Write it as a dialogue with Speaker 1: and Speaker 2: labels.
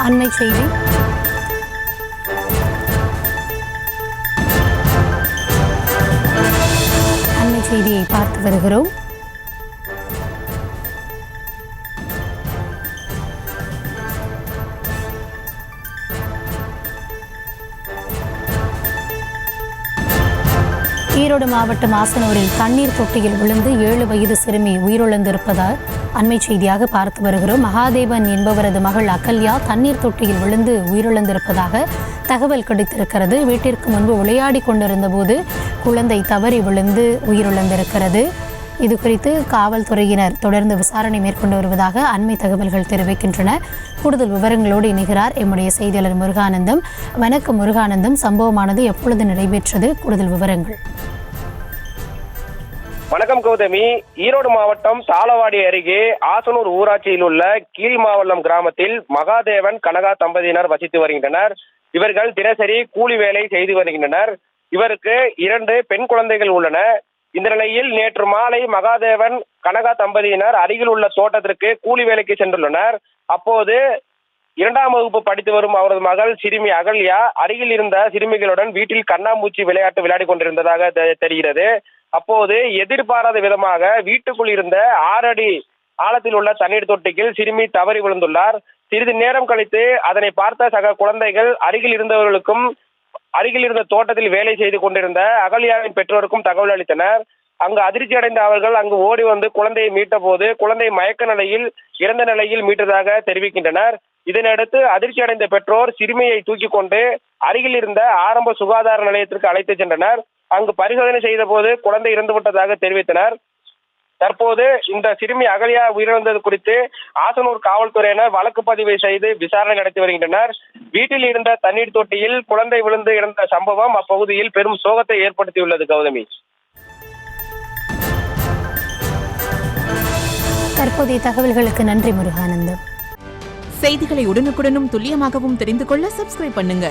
Speaker 1: அண்மை செய்தி. அண்மை செய்தியை பார்த்து வருகிறோம். ஈரோடு மாவட்டம் ஆசனூரில் தண்ணீர் தொட்டியில் விழுந்து 7 வயது சிறுமி உயிரிழந்திருப்பதால் அண்மை செய்தியாக பார்த்து வருகிறோம். மகாதேவன் என்பவரது மகள் அகல்யா தண்ணீர் தொட்டியில் விழுந்து உயிரிழந்திருப்பதாக தகவல் கிடைத்திருக்கிறது. வீட்டிற்கு முன்பு விளையாடி கொண்டிருந்த போது குழந்தை தவறி விழுந்து உயிரிழந்திருக்கிறது. இது குறித்து காவல்துறையினர் தொடர்ந்து விசாரணை மேற்கொண்டு வருவதாக அண்மை தகவல்கள் தெரிவிக்கின்றன. கூடுதல் விவரங்களோடு இணைகிறார் எம்முடைய செய்தியாளர் முருகானந்தம். வணக்கம் முருகானந்தம், சம்பவமானது எப்பொழுது நடைபெற்றது? கூடுதல் விவரங்கள்.
Speaker 2: வணக்கம் கௌதமி. ஈரோடு மாவட்டம் தாளவாடி அருகே ஆசனூர் ஊராட்சியில் உள்ள கீழ்மாவல்லம் கிராமத்தில் மகாதேவன் கனகா தம்பதியினர் வசித்து வருகின்றனர். இவர்கள் தினசரி கூலி வேலை செய்து வருகின்றனர். இவருக்கு 2 பெண் குழந்தைகள் உள்ளன. இந்த நிலையில் நேற்று மாலை மகாதேவன் கனகா தம்பதியினர் அருகில் உள்ள தோட்டத்திற்கு கூலி வேலைக்கு சென்றுள்ளனர். அப்போது 2ஆம் வகுப்பு படித்து வரும் அவரது மகள் சிறுமி அகல்யா அருகில் இருந்த சிறுமிகளுடன் வீட்டில் கண்ணாமூச்சி விளையாட்டு விளையாடி கொண்டிருந்ததாக தெரிகிறது. அப்போது எதிர்பாராத விதமாக வீட்டுக்குள் இருந்த 6 அடி ஆழத்தில் உள்ள தண்ணீர் தொட்டியில் சிறுமி தவறி விழுந்துள்ளார். சிறிது நேரம் கழித்து அதனை பார்த்த சக குழந்தைகள் அருகில் இருந்த தோட்டத்தில் வேலை செய்து கொண்டிருந்த அகல்யாவின் பெற்றோருக்கும் தகவல் அளித்தனர். அங்கு அதிர்ச்சி அடைந்த அவர்கள் அங்கு ஓடி வந்து குழந்தையை மீட்ட போது குழந்தை மயக்க நிலையில் இறந்த நிலையில் மீட்டதாக தெரிவிக்கின்றனர். இதனையடுத்து அதிர்ச்சி அடைந்த பெற்றோர் சிறுமியை தூக்கி கொண்டு அருகில் இருந்த ஆரம்ப சுகாதார நிலையத்திற்கு அழைத்து சென்றனர். அங்கு பரிசோதனை செய்த போது குழந்தை இறந்துவிட்டதாக தெரிவித்தனர். தற்போது இந்த சிறுமி அகல்யா உயிரிழந்தது குறித்து ஆசனூர் காவல்துறையினர் வழக்கு பதிவு செய்து விசாரணை நடத்தி வருகின்றனர். வீட்டில் இருந்த தண்ணீர் தொட்டியில் குழந்தை விழுந்து இறந்த சம்பவம் அப்பகுதியில் பெரும் சோகத்தை ஏற்படுத்தியுள்ளது. கௌதமி,
Speaker 1: தற்போதைய தகவல்களுக்கு நன்றி முருகானந்தம்.
Speaker 3: செய்திகளை உடனுக்குடனும் துல்லியமாகவும் தெரிந்து கொள்ள சப்ஸ்கிரைப் பண்ணுங்க.